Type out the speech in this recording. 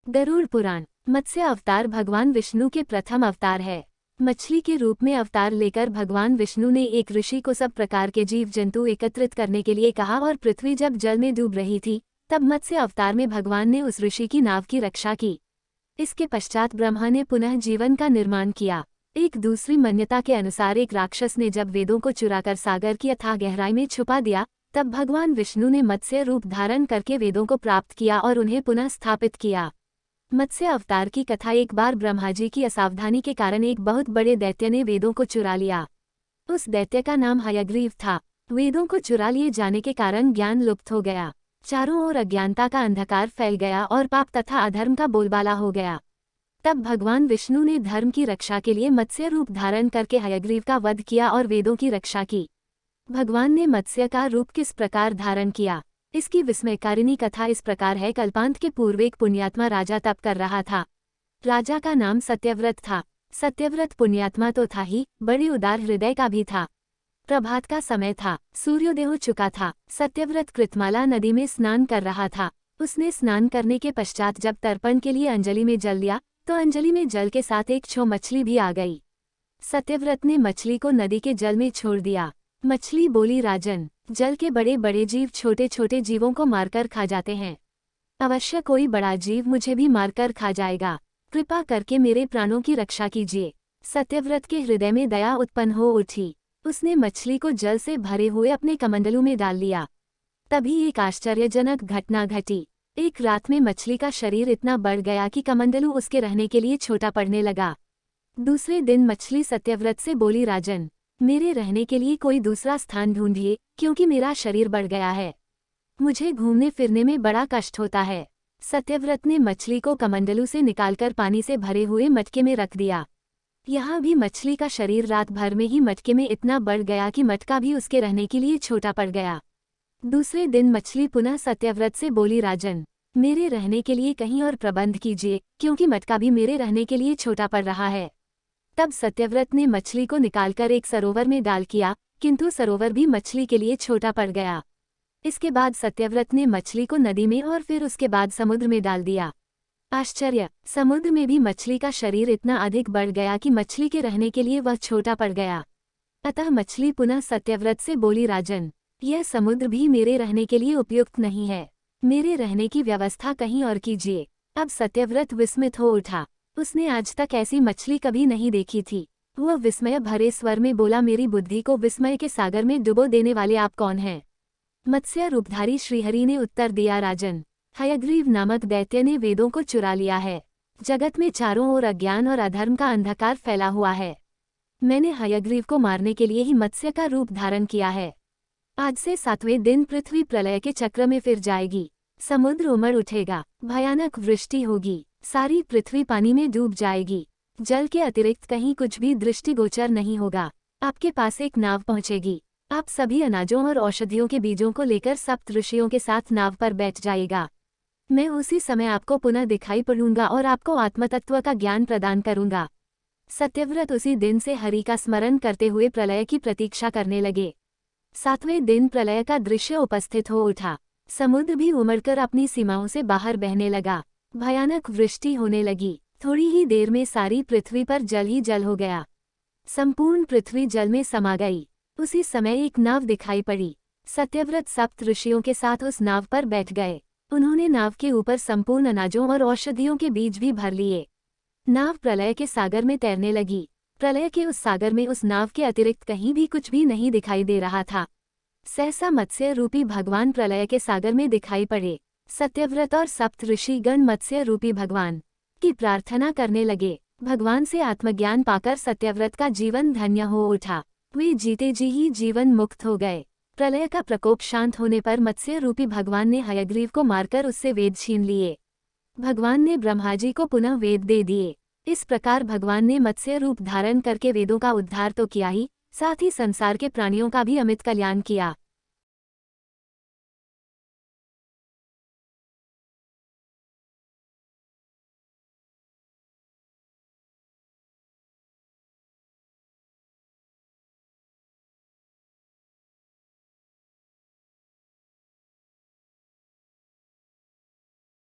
गरुड़ पुराण। मत्स्य अवतार भगवान विष्णु के प्रथम अवतार है। मछली के रूप में अवतार लेकर भगवान विष्णु ने एक ऋषि को सब प्रकार के जीव जंतु एकत्रित करने के लिए कहा और पृथ्वी जब जल में डूब रही थी तब मत्स्य अवतार में भगवान ने उस ऋषि की नाव की रक्षा की। इसके पश्चात ब्रह्मा ने पुनः जीवन का निर्माण किया। एक दूसरी मान्यता के अनुसार एक राक्षस ने जब वेदों को चुराकर सागर की अथाह गहराई में छुपा दिया तब भगवान विष्णु ने मत्स्य रूप धारण करके वेदों को प्राप्त किया और उन्हें पुनः स्थापित किया। मत्स्य अवतार की कथा। एक बार ब्रह्मा जी की असावधानी के कारण एक बहुत बड़े दैत्य ने वेदों को चुरा लिया। उस दैत्य का नाम हयग्रीव था। वेदों को चुरा लिए जाने के कारण ज्ञान लुप्त हो गया। चारों ओर अज्ञानता का अंधकार फैल गया और पाप तथा अधर्म का बोलबाला हो गया। तब भगवान विष्णु ने धर्म की रक्षा के लिए मत्स्य रूप धारण करके हयग्रीव का वध किया और वेदों की रक्षा की। भगवान ने मत्स्य का रूप किस प्रकार धारण किया, इसकी विस्मयकारिणी कथा इस प्रकार है। कल्पांत के पूर्व एक पुण्यात्मा राजा तप कर रहा था। राजा का नाम सत्यव्रत था। सत्यव्रत पुण्यात्मा तो था ही, बड़े उदार हृदय का भी था। प्रभात का समय था, सूर्योदय हो चुका था। सत्यव्रत कृतमाला नदी में स्नान कर रहा था। उसने स्नान करने के पश्चात जब तर्पण के लिए अंजलि में जल लिया तो अंजलि में जल के साथ एक छो मछली भी आ गई। सत्यव्रत ने मछली को नदी के जल में छोड़ दिया। मछली बोली, राजन, जल के बड़े बड़े जीव छोटे छोटे जीवों को मारकर खा जाते हैं। अवश्य कोई बड़ा जीव मुझे भी मारकर खा जाएगा। कृपा करके मेरे प्राणों की रक्षा कीजिए। सत्यव्रत के हृदय में दया उत्पन्न हो उठी। उसने मछली को जल से भरे हुए अपने कमंडलू में डाल लिया। तभी एक आश्चर्यजनक घटना घटी। एक रात में मछली का शरीर इतना बढ़ गया कि कमंडलू उसके रहने के लिए छोटा पड़ने लगा। दूसरे दिन मछली सत्यव्रत से बोली, राजन, मेरे रहने के लिए कोई दूसरा स्थान ढूंढिए, क्योंकि मेरा शरीर बढ़ गया है। मुझे घूमने फिरने में बड़ा कष्ट होता है। सत्यव्रत ने मछली को कमंडलू से निकालकर पानी से भरे हुए मटके में रख दिया। यहाँ भी मछली का शरीर रात भर में ही मटके में इतना बढ़ गया कि मटका भी उसके रहने के लिए छोटा पड़ गया। दूसरे दिन मछली पुनः सत्यव्रत से बोली, राजन, मेरे रहने के लिए कहीं और प्रबंध कीजिए, क्योंकि मटका भी मेरे रहने के लिए छोटा पड़ रहा है। तब सत्यव्रत ने मछली को निकालकर एक सरोवर में डाल किया, किंतु सरोवर भी मछली के लिए छोटा पड़ गया। इसके बाद सत्यव्रत ने मछली को नदी में और फिर उसके बाद समुद्र में डाल दिया। आश्चर्य, समुद्र में भी मछली का शरीर इतना अधिक बढ़ गया कि मछली के रहने के लिए वह छोटा पड़ गया। अतः मछली पुनः सत्यव्रत से बोली, राजन, यह समुद्र भी मेरे रहने के लिए उपयुक्त नहीं है। मेरे रहने की व्यवस्था कहीं और कीजिए। अब सत्यव्रत विस्मित हो उठा। उसने आज तक ऐसी मछली कभी नहीं देखी थी। वह विस्मय भरे स्वर में बोला, मेरी बुद्धि को विस्मय के सागर में डुबो देने वाले आप कौन हैं? मत्स्य रूपधारी श्रीहरि ने उत्तर दिया, राजन, हयग्रीव नामक दैत्य ने वेदों को चुरा लिया है। जगत में चारों ओर अज्ञान और अधर्म का अंधकार फैला हुआ है। मैंने हयग्रीव को मारने के लिए ही मत्स्य का रूप धारण किया है। आज से 7वें दिन पृथ्वी प्रलय के चक्र में फिर जाएगी। समुद्र उमड़ उठेगा, भयानक वृष्टि होगी, सारी पृथ्वी पानी में डूब जाएगी। जल के अतिरिक्त कहीं कुछ भी दृष्टिगोचर नहीं होगा। आपके पास एक नाव पहुंचेगी। आप सभी अनाजों और औषधियों के बीजों को लेकर सप्त ऋषियों के साथ नाव पर बैठ जाएगा। मैं उसी समय आपको पुनः दिखाई पड़ूंगा और आपको आत्मतत्व का ज्ञान प्रदान करूंगा। सत्यव्रत उसी दिन से हरि का स्मरण करते हुए प्रलय की प्रतीक्षा करने लगे। 7वें दिन प्रलय का दृश्य उपस्थित हो उठा। समुद्र भी उमड़कर अपनी सीमाओं से बाहर बहने लगा। भयानक वृष्टि होने लगी। थोड़ी ही देर में सारी पृथ्वी पर जल ही जल हो गया। संपूर्ण पृथ्वी जल में समा गई। उसी समय एक नाव दिखाई पड़ी। सत्यव्रत सप्त ऋषियों के साथ उस नाव पर बैठ गए। उन्होंने नाव के ऊपर संपूर्ण अनाजों और औषधियों के बीज भी भर लिए। नाव प्रलय के सागर में तैरने लगी। प्रलय के उस सागर में उस नाव के अतिरिक्त कहीं भी कुछ भी नहीं दिखाई दे रहा था। सहसा मत्स्य रूपी भगवान प्रलय के सागर में दिखाई पड़े। सत्यव्रत और सप्त ऋषिगण मत्स्य रूपी भगवान की प्रार्थना करने लगे। भगवान से आत्मज्ञान पाकर सत्यव्रत का जीवन धन्य हो उठा। वे जीते जी ही जीवन मुक्त हो गए। प्रलय का प्रकोप शांत होने पर मत्स्य रूपी भगवान ने हयग्रीव को मारकर उससे वेद छीन लिए। भगवान ने ब्रह्मा जी को पुनः वेद दे दिए। इस प्रकार भगवान ने मत्स्य रूप धारण करके वेदों का उद्धार तो किया ही, साथ ही संसार के प्राणियों का भी अमित कल्याण किया।